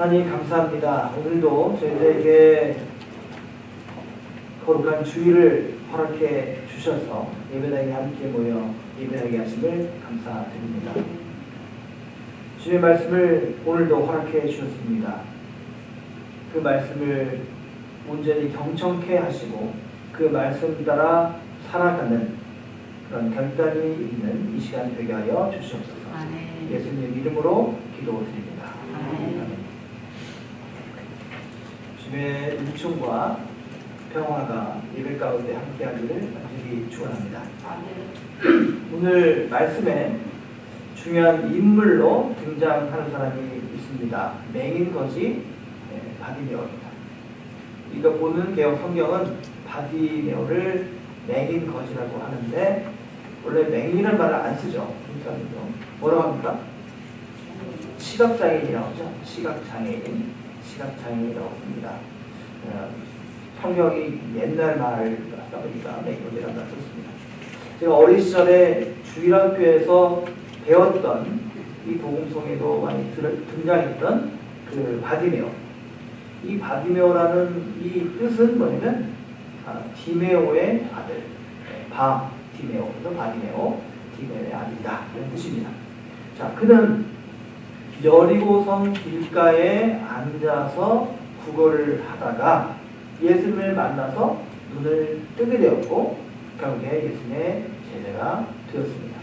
하나님 감사합니다. 오늘도 저희들에게 거룩한 주일을 허락해 주셔서 예배당에 함께 모여 예배하게 하심을 감사드립니다. 주의 말씀을 오늘도 허락해 주셨습니다. 그 말씀을 온전히 경청케 하시고 그 말씀 따라 살아가는 그런 결단이 있는 이 시간 되게 하여 주시옵소서. 아멘. 예수님 이름으로 기도드립니다. 아멘. 주의 은총과 평화가 예배 가운데 함께하기를 간절히 축원합니다. 오늘 말씀에 중요한 인물로 등장하는 사람이 있습니다. 맹인 거지 바디메오입니다. 이거 보는 개혁 성경은 바디메오를 맹인 거지라고 하는데 원래 맹인이라는 말을 안 쓰죠. 뭐라고 합니까? 시각장애인이라고 하죠. 시각장애인이라고 씁니다. 성경이 옛날 말을 하다 보니까 맹인이라는 말을 썼습니다. 제가 어린 시절에 주일학교에서 배웠던 이 복음성에도 많이 등장했던 그 바디메오. 이 바디메오라는 이 뜻은 뭐냐면 디메오의 아들, 바디메오, 그래서 바디메오, 디메오의 아들이다 이런 뜻입니다. 자, 그는 여리고성 길가에 앉아서 구걸을 하다가 예수님을 만나서 눈을 뜨게 되었고 결국에 예수님의 제자가 되었습니다.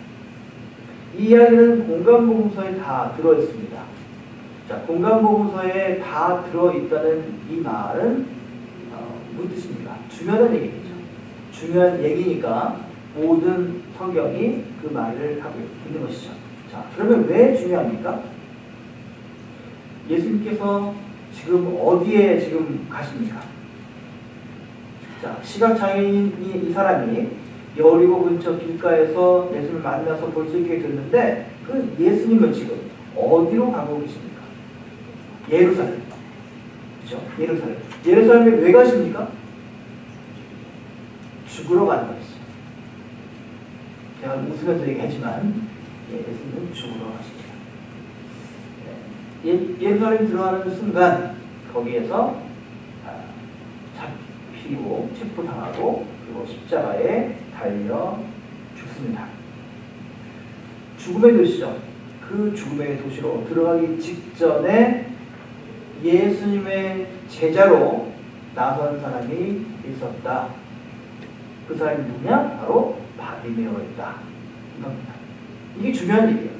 이 이야기는 공간복음서에 다 들어있습니다. 자, 공간복음서에 다 들어있다는 이 말은 무슨 뜻입니까? 중요한 얘기죠. 중요한 얘기니까 모든 성경이 그 말을 하고 있는 것이죠. 자, 그러면 왜 중요합니까? 예수님께서 지금 어디에 지금 가십니까? 자, 시각장애인이 이 사람이 여리고 근처 길가에서 예수님을 만나서 볼 수 있게 됐는데 그 예수님은 지금 어디로 가고 계십니까? 예루살렘. 그렇죠? 예루살렘. 예루살렘에 왜 가십니까? 죽으러 가는 것이죠. 제가 웃으면서 얘기하지만 예수님은 죽으러 가십니다. 예루살렘 들어가는 순간 거기에서 잡히고 체포당하고 그리고 십자가에 달려 죽습니다. 죽음의 도시죠. 그 죽음의 도시로 들어가기 직전에 예수님의 제자로 나선 사람이 있었다. 그 사람이 누구냐? 바로 바디메오였다. 이겁니다. 이게 중요한 얘기예요.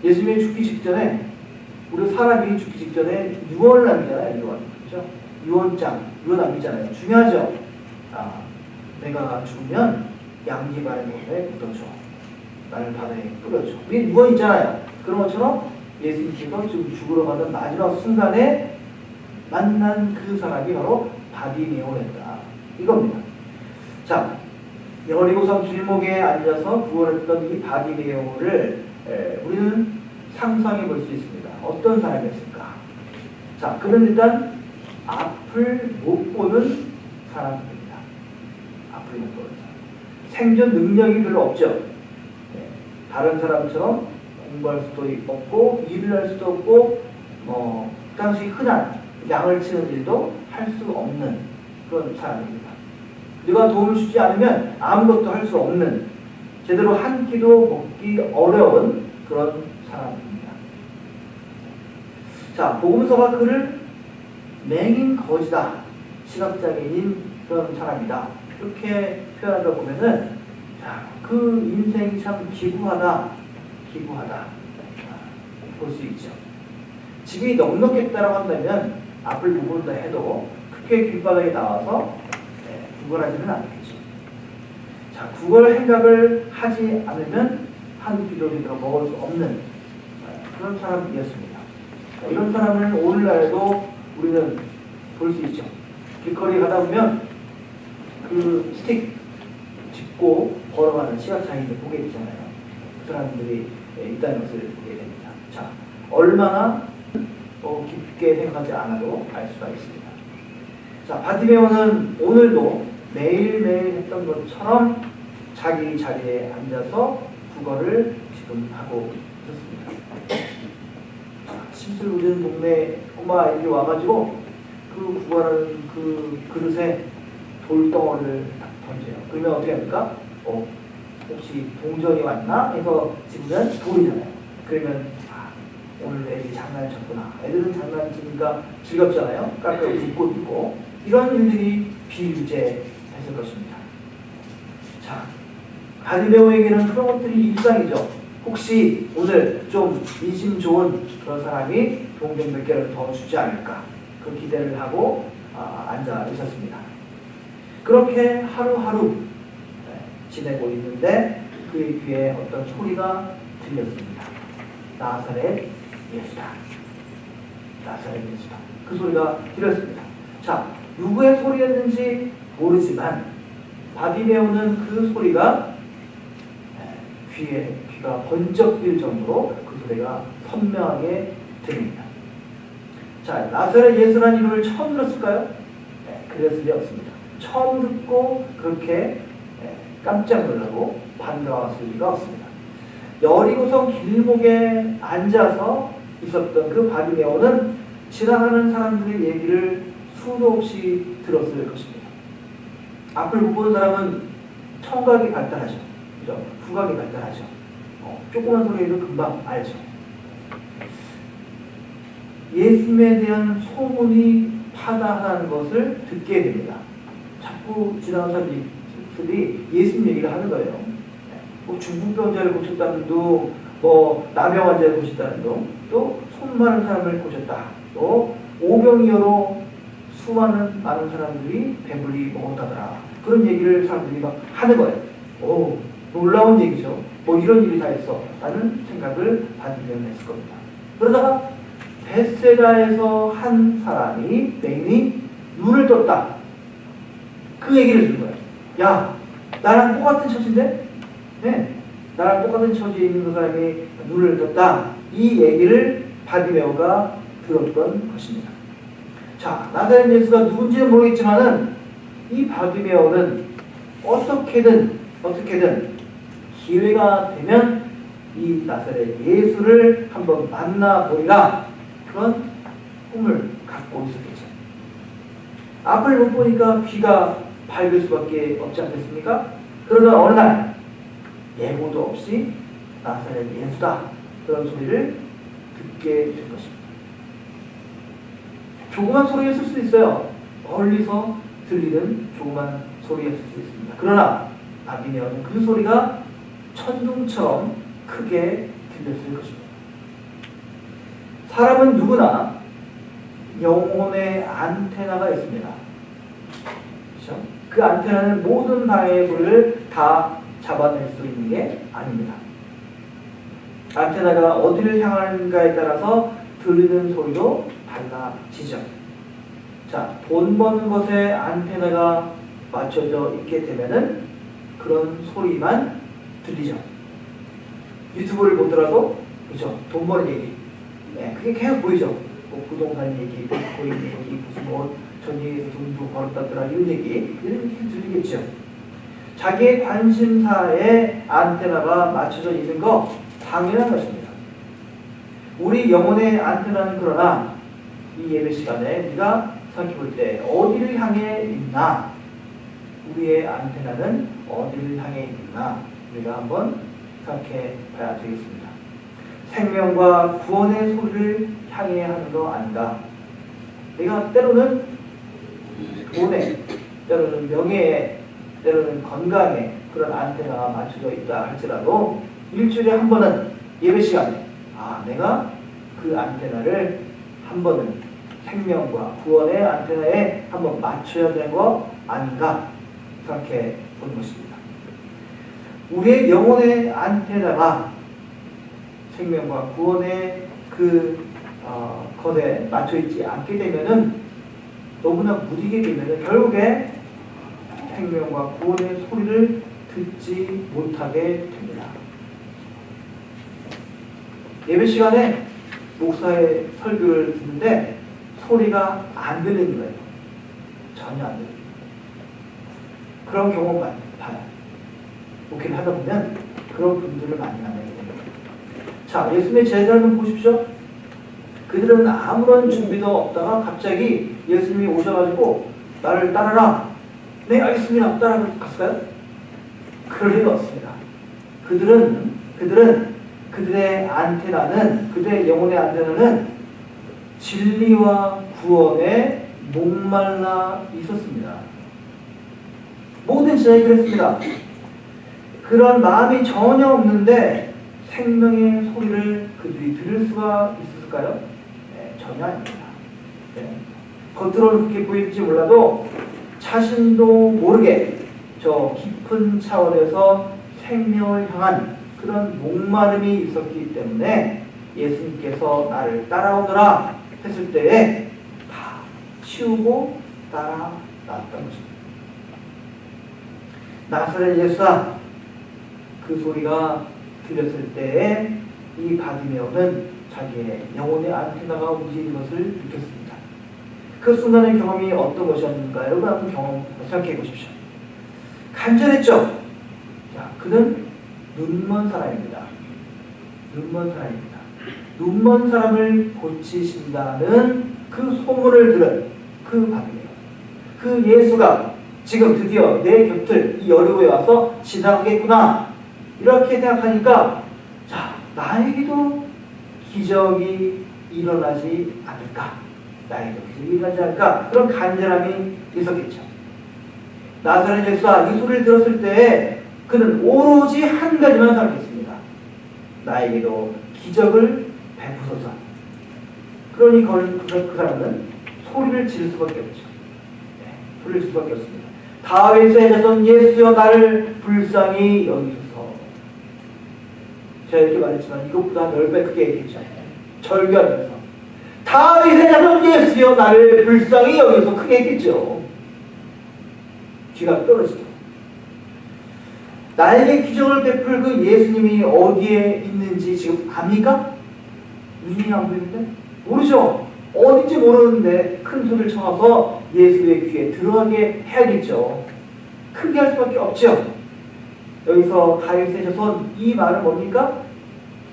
예수님이 죽기 직전에 우리 사람이 죽기 직전에 유언을 남기잖아요. 유언. 그렇죠? 유언남기잖아요. 중요하죠. 내가 죽으면 양지바의 몸에 묻어줘. 나를 바다에 뿌려줘. 이게 유언 있잖아요. 그런 것처럼 예수님께서 지금 죽으러 가는 마지막 순간에 만난 그 사람이 바로 바디메오였다. 이겁니다. 자, 여리고성 길목에 앉아서 구걸했던 이 바디메오를 우리는 상상해 볼 수 있습니다. 어떤 사람이었을까? 자, 그는 일단 앞을 못 보는 사람입니다. 앞을 못 보는 사람. 생존 능력이 별로 없죠. 다른 사람처럼 공부할 수도 없고 일을 할 수도 없고 그 당시 흔한 양을 치는 일도 할 수 없는 그런 사람입니다. 누가 도움을 주지 않으면 아무것도 할 수 없는 제대로 한 끼도 먹기 어려운 그런 사람입니다. 자, 복음서가 그를 맹인 거지다, 시각장애인 그런 사람이다 이렇게 표현하다 보면은 자, 그 인생이 참 기구하다 볼 수 있죠. 집이 넉넉했다라고 한다면 앞을 못 본다 해도 크게 길바닥에 나와서 구걸하지는 않겠죠. 자, 구걸 생각을 하지 않으면 한 끼도 먹을 수 없는 그런 사람이었습니다. 이런 사람을 오늘날에도 우리는 볼 수 있죠. 길거리 가다 보면 그 스틱 짚고 걸어가는 시각장애인을 보게 되잖아요. 그 사람들이 있다는 것을 보게 됩니다. 자, 얼마나 깊게 생각하지 않아도 알 수가 있습니다. 자, 바디메오는 오늘도 매일매일 했던 것처럼 자기 자리에 앉아서 구걸을 지금 하고 있습니다. 심술 묻은 동네 엄마 아이들이 와가지고 그 구걸하는 그 그릇에 돌덩어리를 던져요. 그러면 어떻게 합니까? 혹시 동전이 왔나? 해서 집으면 돌이잖아요. 그러면 오늘 애들이 장난을 쳤구나. 애들은 장난치니까 즐겁잖아요. 깎아서 웃고 있고 이런 일들이 비유제했을 것입니다. 자, 바디메오에게는 그런 것들이 일상이죠. 혹시 오늘 좀 인심 좋은 그런 사람이 동전 몇 개를 더 주지 않을까 그 기대를 하고 앉아 있었습니다. 그렇게 하루하루 지내고 있는데 그의 귀에 어떤 소리가 들렸습니다. 나사렛 예수다. 나사렛 예수다. 그 소리가 들렸습니다. 자, 누구의 소리였는지 모르지만 바디메오는 그 소리가 귀가 번쩍 뛸 정도로 그 소리가 선명하게 들립니다. 자, 나사렛 예수라는 이름을 처음 들었을까요? 그랬을 리 없습니다. 처음 듣고 그렇게 깜짝 놀라고 반가웠을 리가 없습니다. 여리고성 길목에 앉아서 있었던 그 바디메오는 지나가는 사람들의 얘기를 수도 없이 들었을 것입니다. 앞을 못 보는 사람은 청각이 발달하죠. 그죠? 후각이 발달하죠. 조그만 소리도 금방 알죠. 예수님에 대한 소문이 파다하는 것을 듣게 됩니다. 자꾸 지나가는 사람들이 예수님 얘기를 하는 거예요. 중풍병자를 고쳤다는 둥, 나병 환자를 고쳤다는 둥, 또 손 마른 사람을 고쳤다. 또 오병이어로 많은 사람들이 배불리 먹었다더라. 그런 얘기를 사람들이 막 하는 거예요. 놀라운 얘기죠. 이런 일이 다 있어. 라는 생각을 받으면 했을 겁니다. 그러다가 베세다에서 한 사람이 맹인이 눈을 떴다. 그 얘기를 들은 거예요. 야, 나랑 똑같은 처지인데? 네, 나랑 똑같은 처지에 있는 그 사람이 눈을 떴다. 이 얘기를 바디메오가 들었던 것입니다. 자, 나사렛 예수가 누군지는 모르겠지만은 이 바디메오는 어떻게든 기회가 되면 이 나사렛 예수를 한번 만나보리라 그런 꿈을 갖고 있었겠죠. 앞을 못 보니까 귀가 밝을 수밖에 없지 않겠습니까? 그러다 어느 날 예고도 없이 나사렛 예수다 그런 소리를 듣게 된 것입니다. 조그만 소리였을 수도 있어요. 멀리서 들리는 조그만 소리였을 수 있습니다. 그러나 바디메오는 그 소리가 천둥처럼 크게 들렸을 것입니다. 사람은 누구나 영혼의 안테나가 있습니다. 그렇죠? 그 안테나는 모든 방해의 소리를 다 잡아낼 수 있는 게 아닙니다. 안테나가 어디를 향하는가에 따라서 들리는 소리도 달라지죠. 자, 돈 버는 것에 안테나가 맞춰져 있게 되면은 그런 소리만 들리죠. 유튜브를 보더라도 그렇죠. 돈 버는 얘기, 그게 계속 보이죠. 부동산 얘기, 비트코인 얘기, 무슨 전예에서 돈 벌었다더라 이런 얘기 이렇게 들리겠죠. 자기의 관심사에 안테나가 맞춰져 있는 거 당연한 것입니다. 우리 영혼의 안테나는 그러나 이 예배 시간에 네가 생각해 볼 때 어디를 향해 있나? 우리의 안테나는 어디를 향해 있나? 우리가 한번 생각해 봐야 되겠습니다. 생명과 구원의 소리를 향해 하는 거 아닌가? 내가 때로는 돈에, 때로는 명예에, 때로는 건강에 그런 안테나가 맞춰져 있다 할지라도 일주일에 한 번은 예배 시간에 내가 그 안테나를 한 번은 생명과 구원의 안테나에 한번 맞춰야 되는 거 아닌가 생각해 본 것입니다. 우리의 영혼의 안테나가 생명과 구원의 것에 맞춰 있지 않게 되면은 너무나 무디게 되면은 결국에 생명과 구원의 소리를 듣지 못하게 됩니다. 예배 시간에 목사의 설교를 듣는데 소리가 안 들리는 거예요. 전혀 안 들려요. 그런 경우 봐요. 목회를 하다 보면 그런 분들을 많이 만나게 됩니다. 자, 예수님의 제자를 보십시오. 그들은 아무런 준비도 없다가 갑자기 예수님이 오셔가지고 나를 따라라. 네, 알겠습니다. 따라갔을까요? 그럴 리가 없습니다. 그들의 안테나는, 그들의 영혼의 안테나는 진리와 구원에 목말라 있었습니다. 모든 시대에 그랬습니다. 그런 마음이 전혀 없는데 생명의 소리를 그들이 들을 수가 있었을까요? 네, 전혀 아닙니다. 네. 겉으로는 그렇게 보일지 몰라도 자신도 모르게 저 깊은 차원에서 생명을 향한 그런 목마름이 있었기 때문에 예수님께서 나를 따라오너라 했을 때에 다 치우고 따라났던 것입니다. 나사렛 예수야, 그 소리가 들렸을 때에 이 바디메오는 자기의 영혼의 안테나가 움직이는 것을 느꼈습니다. 그 순간의 경험이 어떤 것이었는가요? 여러분 한번 경험 생각해 보십시오. 간절했죠? 자, 그는 눈먼 사람입니다. 눈먼 사람입니다. 눈먼 사람을 고치신다는 그 소문을 들은 그 바디메오, 그 예수가 지금 드디어 내 곁을 이 여리고에 와서 지나가겠구나 이렇게 생각하니까 자, 나에게도 기적이 일어나지 않을까, 나에게도 기적이 일어나지 않을까, 그런 간절함이 있었겠죠. 나사렛 예수가 이 소리를 들었을 때 그는 오로지 한 가지만 생각했습니다. 나에게도 기적을 베푸소서. 그러니 그 사람은 소리를 지를 수밖에 없죠. 네, 소리를 지를 수밖에 없습니다. 다윗의 자손 예수여 나를 불쌍히 여기소서. 제가 이렇게 말했지만 이것보다 10배 크게 얘기했죠. 절규하면서 다윗의 자손 예수여 나를 불쌍히 여기소서 크게 했겠죠. 귀가 떨어지죠. 나에게 기적을 베풀 그 예수님이 어디에 있는지 지금 압니까? 눈이 안 보이는데? 모르죠. 어딘지 모르는데 큰 소리를 쳐서 예수의 귀에 들어가게 해야겠죠. 크게 할 수밖에 없죠. 여기서 다윗의 자손, 이 말은 뭡니까?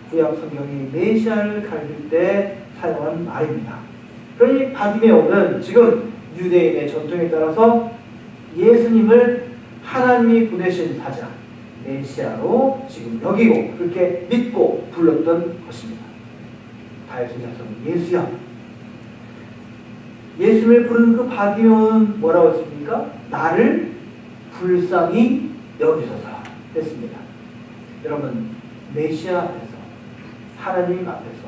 구약 성경이 메시아를 가릴 때 사용한 말입니다. 그러니 바디메오는 지금 유대인의 전통에 따라서 예수님을 하나님이 보내신 사자, 메시아로 지금 여기고 그렇게 믿고 불렀던 것입니다. 다윗의 자손 예수야. 예수님을 부르는 그 바디메오는 뭐라고 했습니까? 나를 불쌍히 여기소서 했습니다. 여러분, 메시아 앞에서, 하나님 앞에서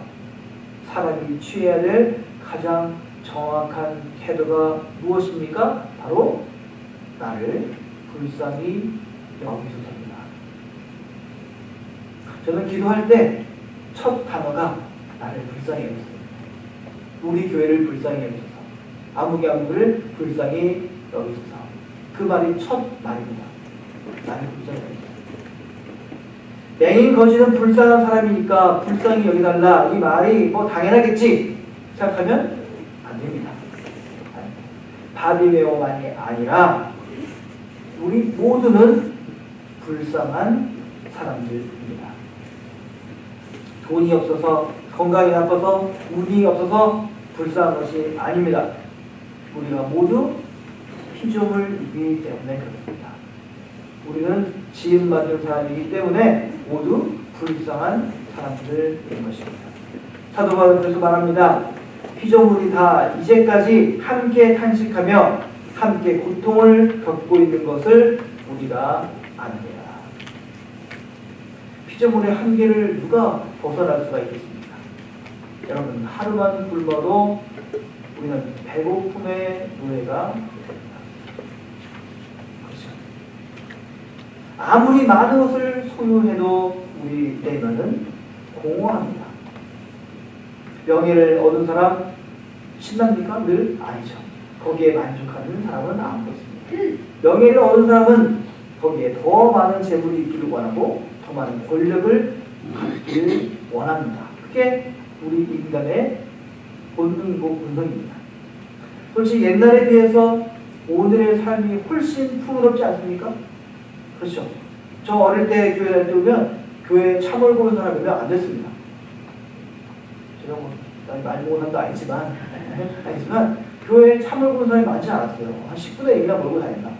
사람이 취해야 될 가장 정확한 태도가 무엇입니까? 바로 나를 불쌍히 여기소서입니다. 저는 기도할 때 첫 단어가 나를 불쌍히 여기소서, 우리 교회를 불쌍히 여기소서, 아무개아무를 불쌍히 여기소서, 그 말이 첫 말입니다. 나를 불쌍히 여기소서. 맹인 거지는 불쌍한 사람이니까 불쌍히 여기달라, 이 말이 뭐 당연하겠지 생각하면 안 됩니다. 바디메오만이 아니라 우리 모두는 불쌍한 사람들입니다. 돈이 없어서, 건강이 나빠서, 운이 없어서 불쌍한 것이 아닙니다. 우리가 모두 피조물이기 때문에 그렇습니다. 우리는 지음받은 사람이기 때문에 모두 불쌍한 사람들인 것입니다. 사도 바울은 그래서 말합니다. 피조물이 다 이제까지 함께 탄식하며 함께 고통을 겪고 있는 것을 우리가 아느니라. 피조물의 한계를 누가 벗어날 수가 있겠습니까? 여러분, 하루만 굶어도 우리는 배고픔의 노예가 됩니다. 그렇죠? 아무리 많은 것을 소유해도 우리 내면은 공허합니다. 명예를 얻은 사람 신납니까? 늘 아니죠. 거기에 만족하는 사람은 아무도 없습니다. 명예를 얻은 사람은 거기에 더 많은 재물이 있기를 원하고 더 많은 권력을 갖기를 원합니다. 그게 우리 인간의 본능이고 본성입니다. 솔직히 옛날에 비해서 오늘의 삶이 훨씬 풍요롭지 않습니까? 그렇죠. 저 어릴 때 교회 다닐 때 오면 교회에 차 몰고 오는 사람이 몇 안 됐습니다. 제가 뭐 많이 먹은 사람도 아니지만 교회에 차 몰고 온 사람이 많지 않았어요. 한 10분의 1이나 몰고 다녔나.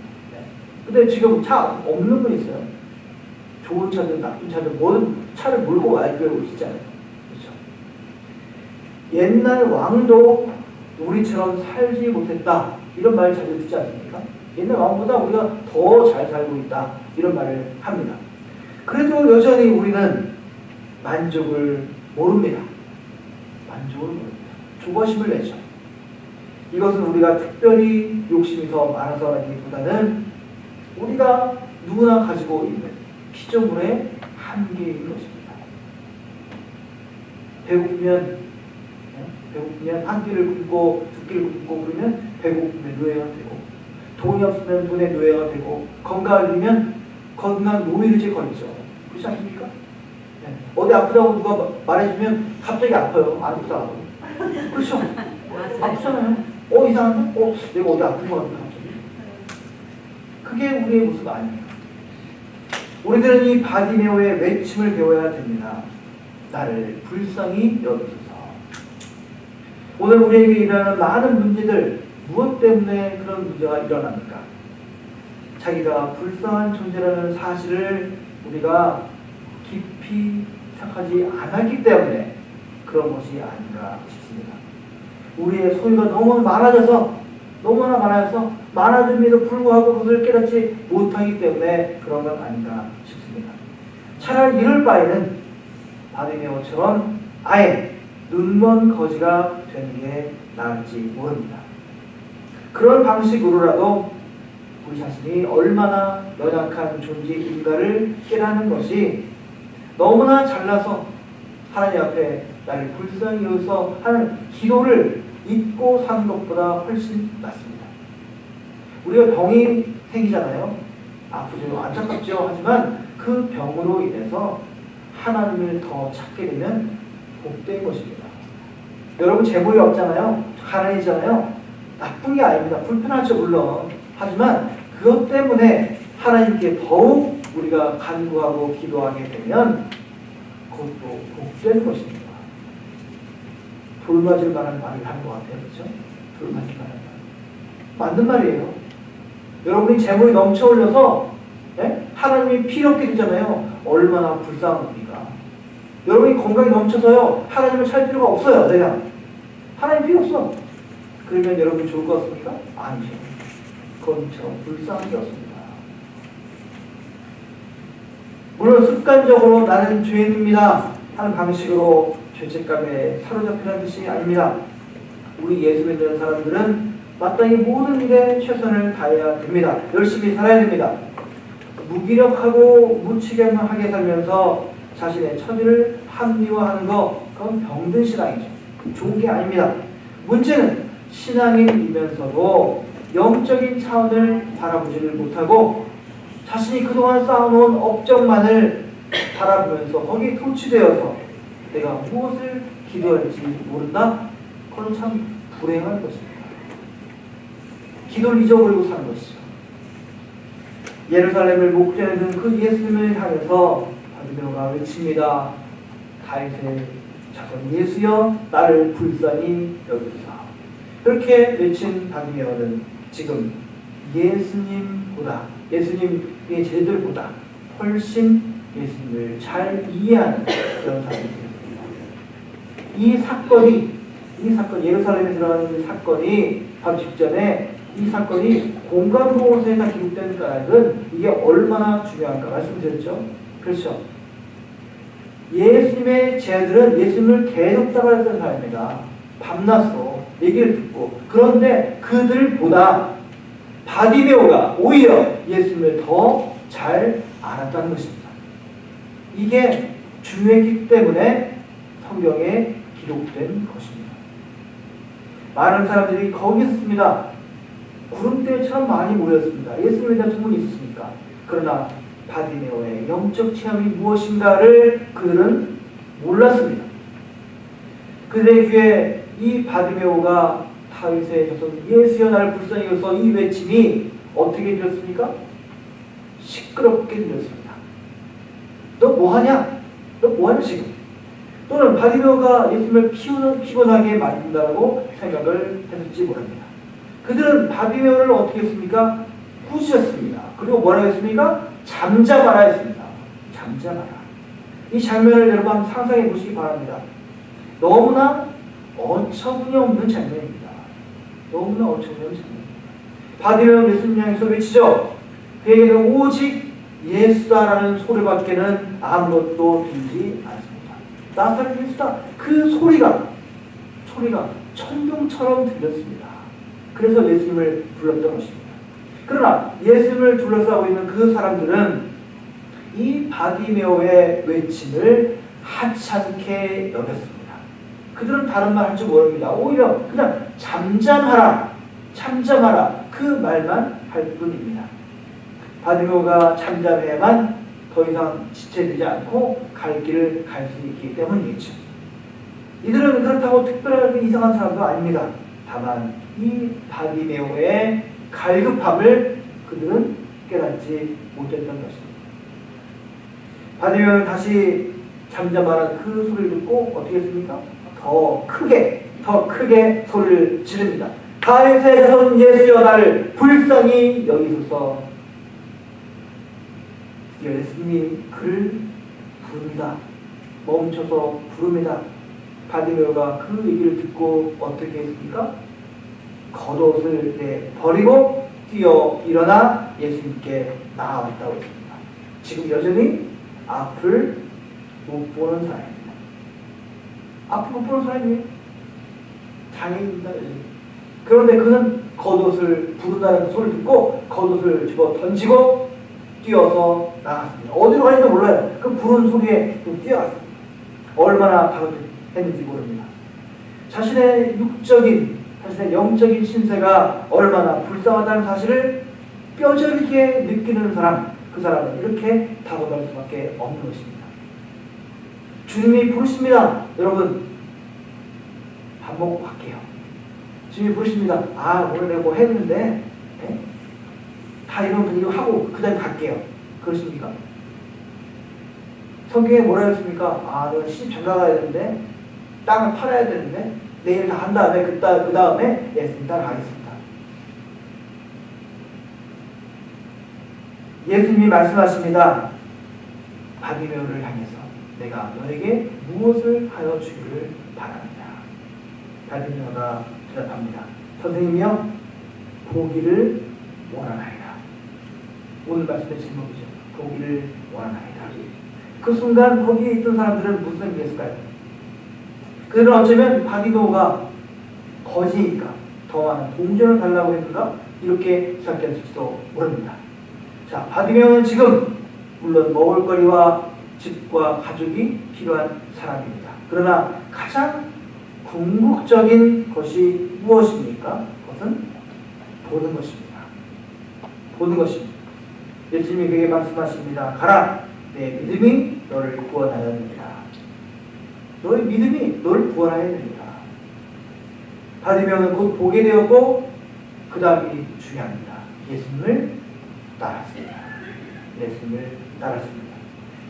근데 지금 차 없는 분 있어요. 좋은 차든 나쁜 차든 뭐든 차를 몰고 와야 교회에 올 수 있잖아요. 그렇죠? 옛날 왕도 우리처럼 살지 못했다. 이런 말을 자주 듣지 않습니까? 옛날 왕보다 우리가 더 잘 살고 있다. 이런 말을 합니다. 그래도 여전히 우리는 만족을 모릅니다. 만족을 모릅니다. 조바심을 내죠. 이것은 우리가 특별히 욕심이 더 많아서라기보다는 우리가 누구나 가지고 있는 피조물의 한계인 것입니다. 배고프면 한 끼를 굶고 두 끼를 굶고 그러면 배고픔의 노예가 되고, 돈이 없으면 돈의 노예가 되고, 건강을 잃으면 건강 노예를 걸리죠. 그렇지 않습니까? 네. 어디 아프다고 누가 말해주면 갑자기 아파요. 안 아프다고. 그렇죠? 아프잖아요. 이상한데? 내가 어디 아픈 것 같다. 그게 우리의 모습 아닙니까? 우리들은 이 바디메오의 외침을 배워야 됩니다. 나를 불쌍히 여기소서. 오늘 우리에게 일어나는 많은 문제들, 무엇 때문에 그런 문제가 일어납니까? 자기가 불쌍한 존재라는 사실을 우리가 깊이 생각하지 않았기 때문에 그런 것이 아닌가 싶습니다. 우리의 소유가 너무나 많아져서 많아짐에도 불구하고 그것을 깨닫지 못하기 때문에 그런 건 아닌가 싶습니다. 차라리 이럴 바에는 바디메오처럼 아예 눈먼 거지가 되는 게 나을지 모릅니다. 그런 방식으로라도 우리 자신이 얼마나 연약한 존재인가를 깨닫는 것이 너무나 잘나서 하나님 앞에 나를 불쌍히 여기서 하는 기도를 잊고 사는 것보다 훨씬 낫습니다. 우리가 병이 생기잖아요. 아프죠. 안타깝죠. 하지만 그 병으로 인해서 하나님을 더 찾게 되면 복된 것입니다. 여러분 재물이 없잖아요. 가난이잖아요. 나쁜 게 아닙니다. 불편하죠 물론. 하지만 그것 때문에 하나님께 더욱 우리가 간구하고 기도하게 되면 그것도 복된 것입니다. 돌맞을 만한 말을 한 것 같아요. 그렇죠? 돌맞을 만한 말. 맞는 말이에요. 여러분이 재물이 넘쳐 흘려서 하나님이 필요 없게 되잖아요. 얼마나 불쌍합니까? 여러분이 건강이 넘쳐서요. 하나님을 찾을 필요가 없어요. 내가. 하나님 필요 없어. 그러면 여러분 좋을 것 같습니까? 아니죠. 그것처럼 불쌍한 게 없습니다. 물론 습관적으로 나는 죄인입니다 하는 방식으로 죄책감에 사로잡히는 뜻이 아닙니다. 우리 예수 믿는 사람들은 마땅히 모든 일에 최선을 다해야 됩니다. 열심히 살아야 됩니다. 무기력하고 무책임하게 살면서 자신의 처지를 합리화하는 것, 그건 병든 신앙이죠. 좋은 게 아닙니다. 문제는 신앙인이면서도 영적인 차원을 바라보지를 못하고 자신이 그동안 쌓아놓은 업적만을 바라보면서 거기에 도취되어서 내가 무엇을 기도할지 모른다? 그건 참 불행한 것입니다. 기도를 잊어버리고 사는 것이죠. 예루살렘을 목전에 둔 그 예수님을 향해서 바디메오가 외칩니다. 다윗의 자손 예수여 나를 불쌍히 여기소서. 그렇게 외친 바디메오는 지금 예수님의 제자들보다 훨씬 예수님을 잘 이해하는 그런 사람이 되었습니다. 이 사건이 예루살렘에 들어가는 이 사건이 바로 직전에 이 사건이 공간보호서에다 기록된 까닭은 이게 얼마나 중요한가 말씀드렸죠. 그렇죠. 예수님의 제자들은 예수님을 계속 따라했던 사람입니다. 밤낮으로 얘기를 듣고. 그런데 그들보다 바디메오가 오히려 예수님을 더 잘 알았다는 것입니다. 이게 중요했기 때문에 성경에 기록된 것입니다. 많은 사람들이 거기 있었습니다. 구름대처럼 많이 모였습니다. 예수님에 대한 소문이 있었으니까. 그러나 바디메오의 영적 체험이 무엇인가를 그들은 몰랐습니다. 그들의 귀에 이 바디메오가 다윗의 자손 예수여 나를 불쌍히 여기소서 이 외침이 어떻게 들렸습니까? 시끄럽게 들렸습니다. 너 뭐하냐? 너 뭐하냐 지금? 또는 바디메오가 예수님을 피곤하게 만든다고 생각을 했을지 모릅니다. 그들은 바디메오를 어떻게 했습니까? 꾸짖었습니다. 그리고 뭐라고 했습니까? 잠잠하라 했습니다. 잠잠하라. 이 장면을 여러분 한번 상상해 보시기 바랍니다. 너무나 어처구니 없는 장면입니다. 너무나 어처구니 없는 장면입니다. 바디메오는 예수님 향해서 외치죠. 그에게는 오직 예수다라는 소리밖에는 아무것도 들리지 않습니다. 나사렛 예수다. 그 소리가 천둥처럼 들렸습니다. 그래서 예수님을 불렀던 것입니다. 그러나 예수님을 둘러싸고 있는 그 사람들은 이 바디메오의 외침을 하찮게 여겼습니다. 그들은 다른 말 할 줄 모릅니다. 오히려 그냥 잠잠하라 그 말만 할 뿐입니다. 바디메오가 잠잠해야만 더 이상 지체되지 않고 갈 길을 갈 수 있기 때문이겠죠. 이들은 그렇다고 특별하게 이상한 사람도 아닙니다. 다만 이 바디메오의 갈급함을 그들은 깨닫지 못했던 것입니다. 바디메오는 다시 잠잠하라 그 소리를 듣고 어떻게 했습니까? 더 크게 소리를 지릅니다. 다윗의 자손 예수여 나를 불쌍히 여기소서. 예수님이 그를 부릅니다. 멈춰서 부릅니다. 바디메오가 그 얘기를 듣고 어떻게 했습니까? 겉옷을 버리고 뛰어 일어나 예수님께 나아왔다고 했습니다. 지금 여전히 앞을 못 보는 사람입니다. 앞을 못 보는 사람이에요. 장애인입니다. 그런데 그는 겉옷을 부른다는 소리를 듣고 겉옷을 집어 던지고 뛰어서 나갔습니다. 어디로 가는지도 몰라요. 그 부른 소리에 뛰어갔습니다. 얼마나 다급했는지 모릅니다. 자신의 영적인 신세가 얼마나 불쌍하다는 사실을 뼈저리게 느끼는 사람, 그 사람은 이렇게 다급할 수밖에 없는 것입니다. 주님이 부르십니다. 여러분, 밥 먹고 갈게요. 주님이 부르십니다. 오늘 내가 뭐 했는데 다 이런 분위기 하고 그 다음에 갈게요. 그러십니까? 성경에 뭐라 했습니까? 내가 시집 장가 가야 되는데 땅을 팔아야 되는데 내일 다 한 다음에 그 다음에 예수님 따라가겠습니다. 예수님이 말씀하십니다. 바디메오를 향해서 내가 너에게 무엇을 하여 주기를 바랍니다. 바디메오가 대답합니다. 선생님이여 보기를 원하나이다. 오늘 말씀의 제목이죠. 보기를 원하나이다. 그 순간 거기에 있던 사람들은 무슨 생각했을까요? 그들은 어쩌면 바디메오가 거지니까 더 많은 동전을 달라고 했는가? 이렇게 생각했을지도 모릅니다. 자, 바디메오는 지금 물론 먹을거리와 집과 가족이 필요한 사람입니다. 그러나 가장 궁극적인 것이 무엇입니까? 그것은 보는 것입니다. 보는 것입니다. 예수님이 그에게 말씀하십니다. 가라, 내 믿음이 너를 구원하였느니라. 너의 믿음이 너를 구원하였느니라. 바디메오는 곧 보게 되었고 그 다음이 중요합니다. 예수님을 따랐습니다. 예수님을 따랐습니다.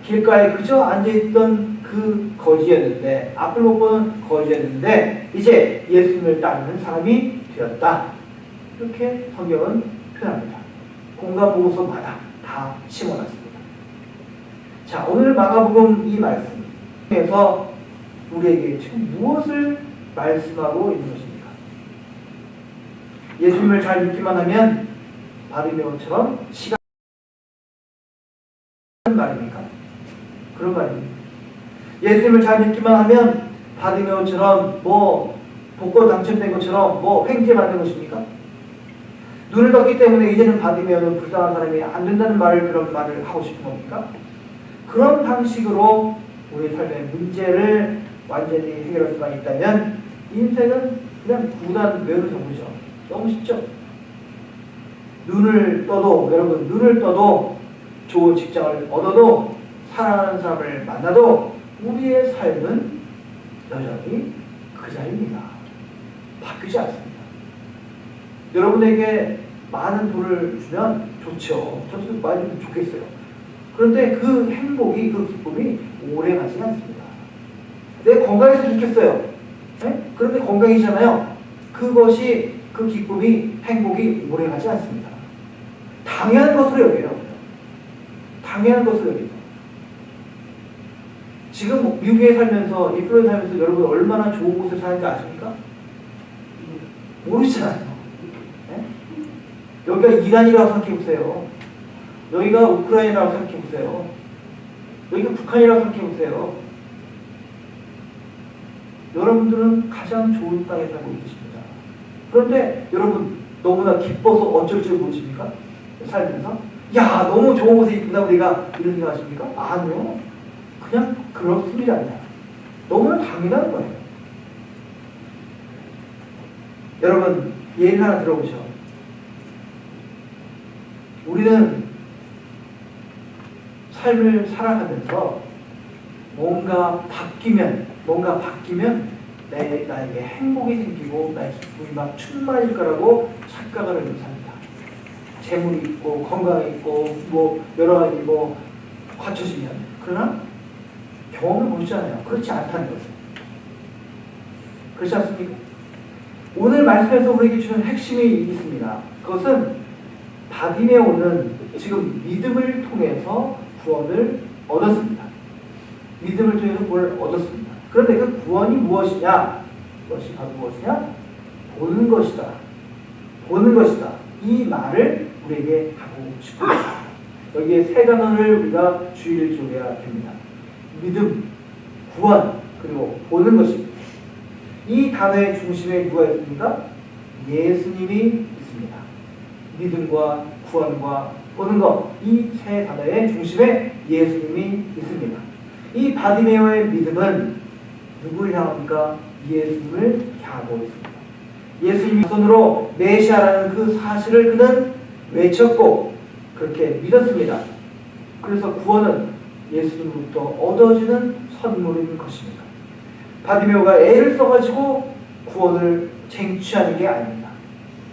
길가에 그저 앉아있던 그 거지였는데, 앞을 못 보는 거지였는데 이제 예수님을 따르는 사람이 되었다. 이렇게 성경은 표현합니다. 공간 보고서마다 다 심어놨습니다. 자, 오늘 마가복음 이 말씀에서 우리에게 지금 무엇을 말씀하고 있는 것입니까? 예수님을 잘 믿기만 하면 바디메오처럼 시간 말입니까? 그런 말입니다. 예수님을 잘 믿기만 하면 바디메오처럼 복권 당첨된 것처럼 횡재 받는 것입니까? 눈을 떴기 때문에 이제는 바디메오는 불쌍한 사람이 안 된다는 그런 말을 하고 싶은 겁니까? 그런 방식으로 우리 삶의 문제를 완전히 해결할 수만 있다면 인생은 그냥 구단 외로 정부죠. 너무 쉽죠? 여러분 눈을 떠도 좋은 직장을 얻어도 사랑하는 사람을 만나도 우리의 삶은 여전히 그 자리입니다. 바뀌지 않습니다. 여러분에게 많은 돈을 주면 좋죠. 저도 많이 주면 좋겠어요. 그런데 그 행복이, 그 기쁨이 오래 가지 않습니다. 내 건강해서 좋겠어요. 네? 그런데 건강이잖아요. 그것이 그 기쁨이 행복이 오래가지 않습니다. 당연한 것으로 여겨요. 당연한 것으로 여겨요. 지금 미국에 살면서 이 플로리다 살면서 여러분 얼마나 좋은 곳에 사는지 아십니까? 모르시잖아요. 네? 여기가 이란이라고 생각해보세요. 여기가 우크라이나라고 생각해보세요. 여기가 북한이라고 생각해보세요. 여러분들은 가장 좋은 땅에 살고 계십니다. 그런데 여러분 너무나 기뻐서 어쩔 줄 모르십니까? 살면서 야 너무 좋은 곳에 있구나 우리가 이런 생각 하십니까? 아니요. 그냥 그렇습니다. 너무나 당연한 거예요. 여러분 예를 하나 들어보죠. 우리는 삶을 살아가면서 뭔가 바뀌면 나에게 행복이 생기고 나의 기쁨이 막 충만해질 거라고 착각을 하면서 삽니다. 재물이 있고 건강이 있고 뭐 여러 가지 뭐 갖춰지면 그러나 경험을 보시잖아요. 그렇지 않다는 거죠. 그렇지 않습니까? 오늘 말씀에서 우리에게 주는 핵심이 있습니다. 그것은 바디메오는 지금 믿음을 통해서 구원을 얻었습니다. 믿음을 통해서 구원을 얻었습니다. 그런데 그 구원이 무엇이냐? 그것이 바로 무엇이냐? 보는 것이다. 보는 것이다. 이 말을 우리에게 하고 싶습니다. 여기에 세 단어를 우리가 주의를 줘야 됩니다. 믿음, 구원, 그리고 보는 것입니다. 이 단어의 중심에 누가 있습니까? 예수님이 있습니다. 믿음과 구원과 보는 것, 이 세 단어의 중심에 예수님이 있습니다. 이 바디메오의 믿음은 누구를 향합니까? 예수님을 향하고 있습니다. 예수님이 손으로 메시아라는 그 사실을 그는 외쳤고 그렇게 믿었습니다. 그래서 구원은 예수님으로부터 얻어지는 선물인 것입니다. 바디메오가 애를 써가지고 구원을 쟁취하는 게 아닙니다.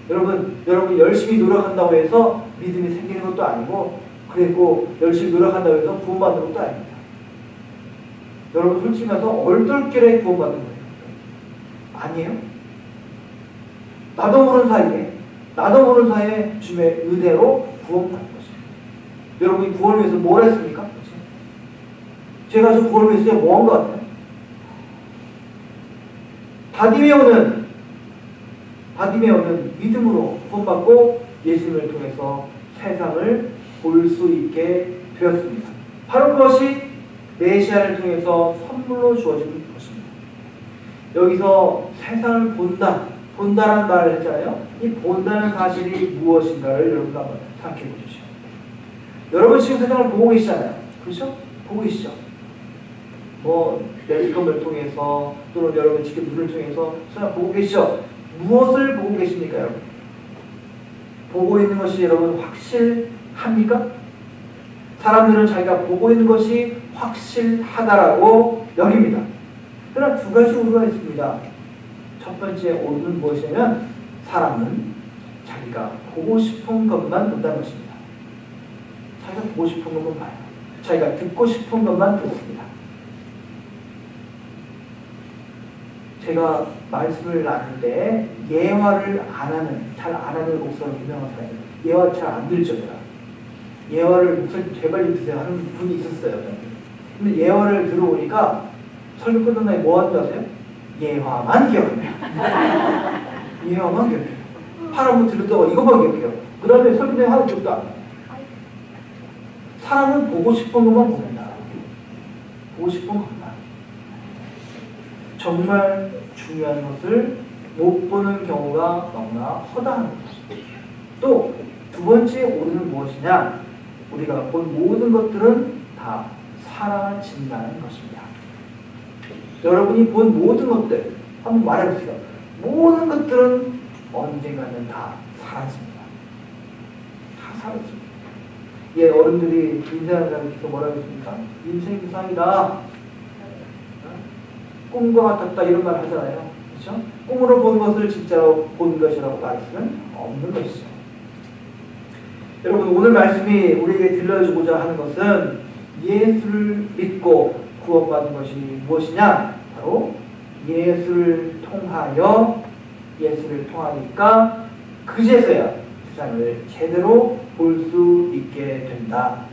여러분 열심히 노력한다고 해서 믿음이 생기는 것도 아니고 그리고 열심히 노력한다고 해서 구원받는 것도 아닙니다. 여러분 솔직히 말해서 얼떨결에 구원받는 거예요. 아니에요? 나도 모르는 사이에 주님의 은혜로 구원받는 것입니다. 여러분이 구원을 위해서 뭘 했습니까? 제가 저 구원을 위해서 뭐 한 것 같아요? 바디메오는 믿음으로 구원받고 예수님을 통해서 세상을 볼 수 있게 되었습니다. 바로 그것이 메시아를 통해서 선물로 주어진 것입니다. 여기서 세상을 본다라는 말을 했잖아요. 이 본다는 사실이 무엇인가를 여러분과 한번 생각해 보십시오. 여러분 지금 세상을 보고 계시잖아요. 그렇죠? 보고 계시죠? 뭐 텔레비전을 통해서 또는 여러분 직접 눈을 통해서 세상 보고 계시죠? 무엇을 보고 계십니까 여러분? 보고 있는 것이 여러분 확실합니까? 사람들은 자기가 보고 있는 것이 확실하다라고 여깁니다. 그러나 두 가지 오류가 있습니다. 첫 번째 오류는 무엇이냐면 사람은 자기가 보고 싶은 것만 본다는 것입니다. 자기가 보고 싶은 것만 봐요. 자기가 듣고 싶은 것만 듣습니다. 제가 말씀을 나눌 때 예화를 잘 안 하는 목사로 유명한 사람이에요. 예화 잘 안 들죠, 제가. 예화를 목사님 제발 좀 드세요 하는 분이 있었어요. 근데 예화를 들어보니까 설교 끝난 날에 뭐 하는 줄 아세요? 예화만 기억해요. 예화만 기억해요. 하나만 들었다가 이것만 기억해요. 그 다음에 설교 내용 하나 기억도 안 해요. 사람은 보고 싶은 것만 봅니다. 보고 싶은 것만. 정말 중요한 것을 못 보는 경우가 너무나 허다합니다. 또 두 번째 오류는 무엇이냐? 우리가 본 모든 것들은 다 사라진다는 것입니다. 여러분이 본 모든 것들 한번 말해보세요. 모든 것들은 언젠가는 다 사라집니다. 다 사라집니다. 예, 어른들이 인생을 가르쳐서 뭐라고 했습니까? 인생이 이상이다. 꿈과 같았다 이런 말 하잖아요. 그렇죠? 꿈으로 본 것을 진짜로 본 것이라고 말할 수는 없는 것이죠. 여러분 오늘 말씀이 우리에게 들려주고자 하는 것은 예수를 믿고 구원받는 것이 무엇이냐? 바로 바로 예수를 통하니까 그제서야 세상을 제대로 볼 수 있게 된다.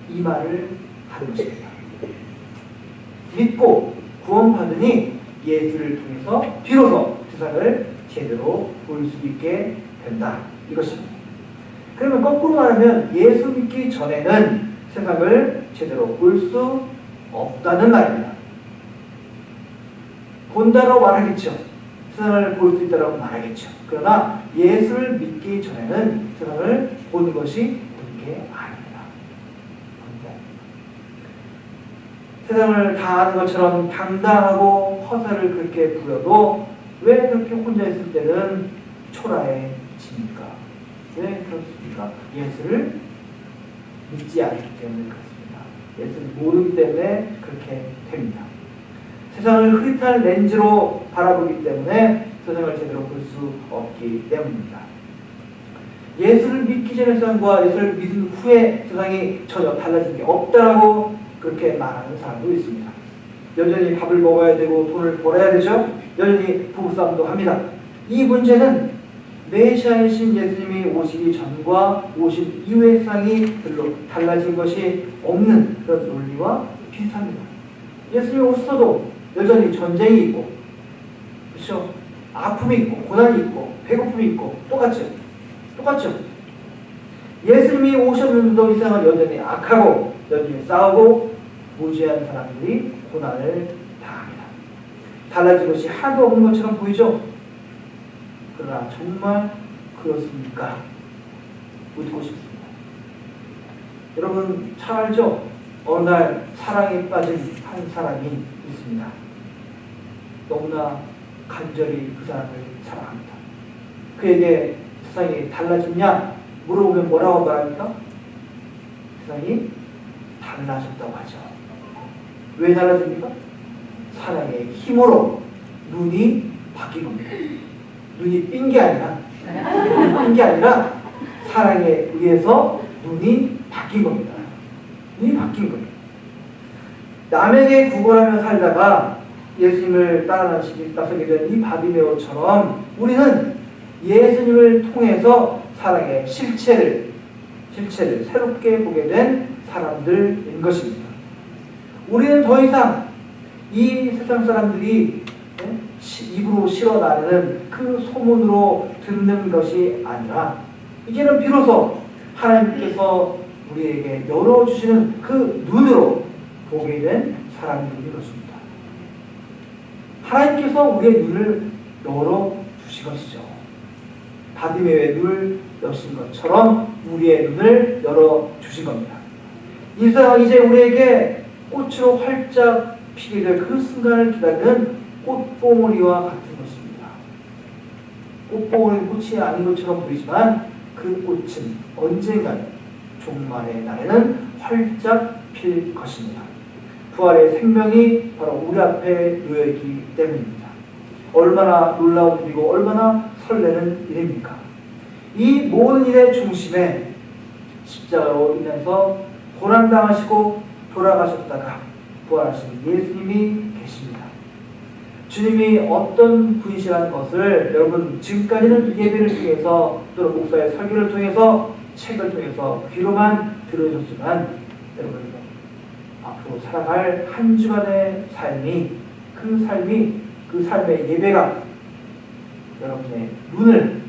이 말을 하는 것입니다. 믿고 구원받으니 예수를 통해서 비로소 세상을 제대로 볼 수 있게 된다. 이것입니다. 그러면 거꾸로 말하면 예수 믿기 전에는 세상을 제대로 볼 수 없다는 말입니다. 본다고 말하겠죠. 세상을 볼 수 있다고 말하겠죠. 그러나 예수를 믿기 전에는 세상을 보는 것이 본 게 아닙니다. 세상을 다 아는 것처럼 당당하고 허세를 그렇게 부려도 왜 그렇게 혼자 있을 때는 초라해집니까? 왜 그렇습니까? 예수를 믿지 않기 때문에 그렇습니다. 예수를 모르기 때문에 그렇게 됩니다. 세상을 흐릿한 렌즈로 바라보기 때문에 세상을 제대로 볼 수 없기 때문입니다. 예수를 믿기 전의 세상과 예수를 믿은 후에 세상이 전혀 달라진 게 없다라고 그렇게 말하는 사람도 있습니다. 여전히 밥을 먹어야 되고 돈을 벌어야 되죠. 여전히 부부싸움도 합니다. 이 문제는 메시아이신 예수님이 오시기 전과 오신 이후의 세상이 별로 달라진 것이 없는 그런 논리와 비슷합니다. 예수님이 오셔도 여전히 전쟁이 있고, 그렇죠? 아픔이 있고, 고난이 있고, 배고픔이 있고, 똑같죠? 예수님이 오셨는데도 이 세상은 여전히 악하고, 여전히 싸우고, 무지한 사람들이 고난을 당합니다. 달라진 것이 하나도 없는 것처럼 보이죠? 그러나 정말 그렇습니까? 묻고 싶습니다. 여러분 잘 알죠? 어느 날 사랑에 빠진 한 사람이 있습니다. 너무나 간절히 그 사람을 사랑합니다. 그에게 세상이 달라졌냐? 물어보면 뭐라고 말합니까? 세상이 달라졌다고 하죠. 왜 달라집니까? 사랑의 힘으로 눈이 바뀐 겁니다. 눈이 삔 게 아니라 사랑에 의해서 눈이 바뀐 겁니다. 눈이 바뀐 거예요. 남에게 구걸하며 살다가 예수님을 따라서게 된 이 바디메오처럼 우리는 예수님을 통해서 사랑의 실체를 새롭게 보게 된 사람들인 것입니다. 우리는 더 이상 이 세상 사람들이 입으로 실어 나르는 그 소문으로 듣는 것이 아니라 이제는 비로소 하나님께서 우리에게 열어주시는 그 눈으로 보게 된 사람들인 것입니다. 하나님께서 우리의 눈을 열어주신 것이죠. 바디메오의 눈을 여신 것처럼 우리의 눈을 열어주신 겁니다. 이제 우리에게 꽃으로 활짝 피게 될 그 순간을 기다리는 꽃봉오리와 같은 것입니다. 꽃봉오리는 꽃이 아닌 것처럼 보이지만 그 꽃은 언젠가는 종말의 날에는 활짝 필 것입니다. 부활의 생명이 바로 우리 앞에 놓여있기 때문입니다. 얼마나 놀라운 일이고 얼마나 설레는 일입니까? 이 모든 일의 중심에 십자가로 인해서 고난당하시고 돌아가셨다가 부활하신 예수님이 계십니다. 주님이 어떤 분이시라는 것을 여러분 지금까지는 예배를 통해서 또는 목사의 설교를 통해서 책을 통해서 귀로만 들으셨지만 여러분 앞으로 살아갈 한 주간의 삶이 그 삶의 예배가 여러분의 눈을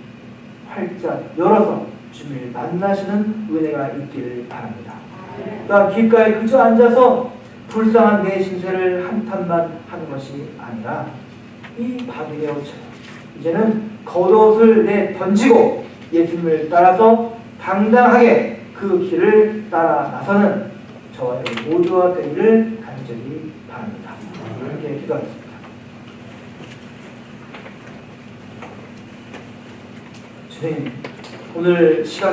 활짝 열어서 주님을 만나시는 은혜가 있기를 바랍니다. 그러니까 길가에 그저 앉아서 불쌍한 내 신세를 한탄만 하는 것이 아니라 이 바디메오처럼 이제는 겉옷을 내던지고 예수님을 따라서 당당하게 그 길을 따라 나서는 저와 여러분 모두가 되기를 간절히 바랍니다. 이렇게 기도하겠습니다. 주님, 오늘 시간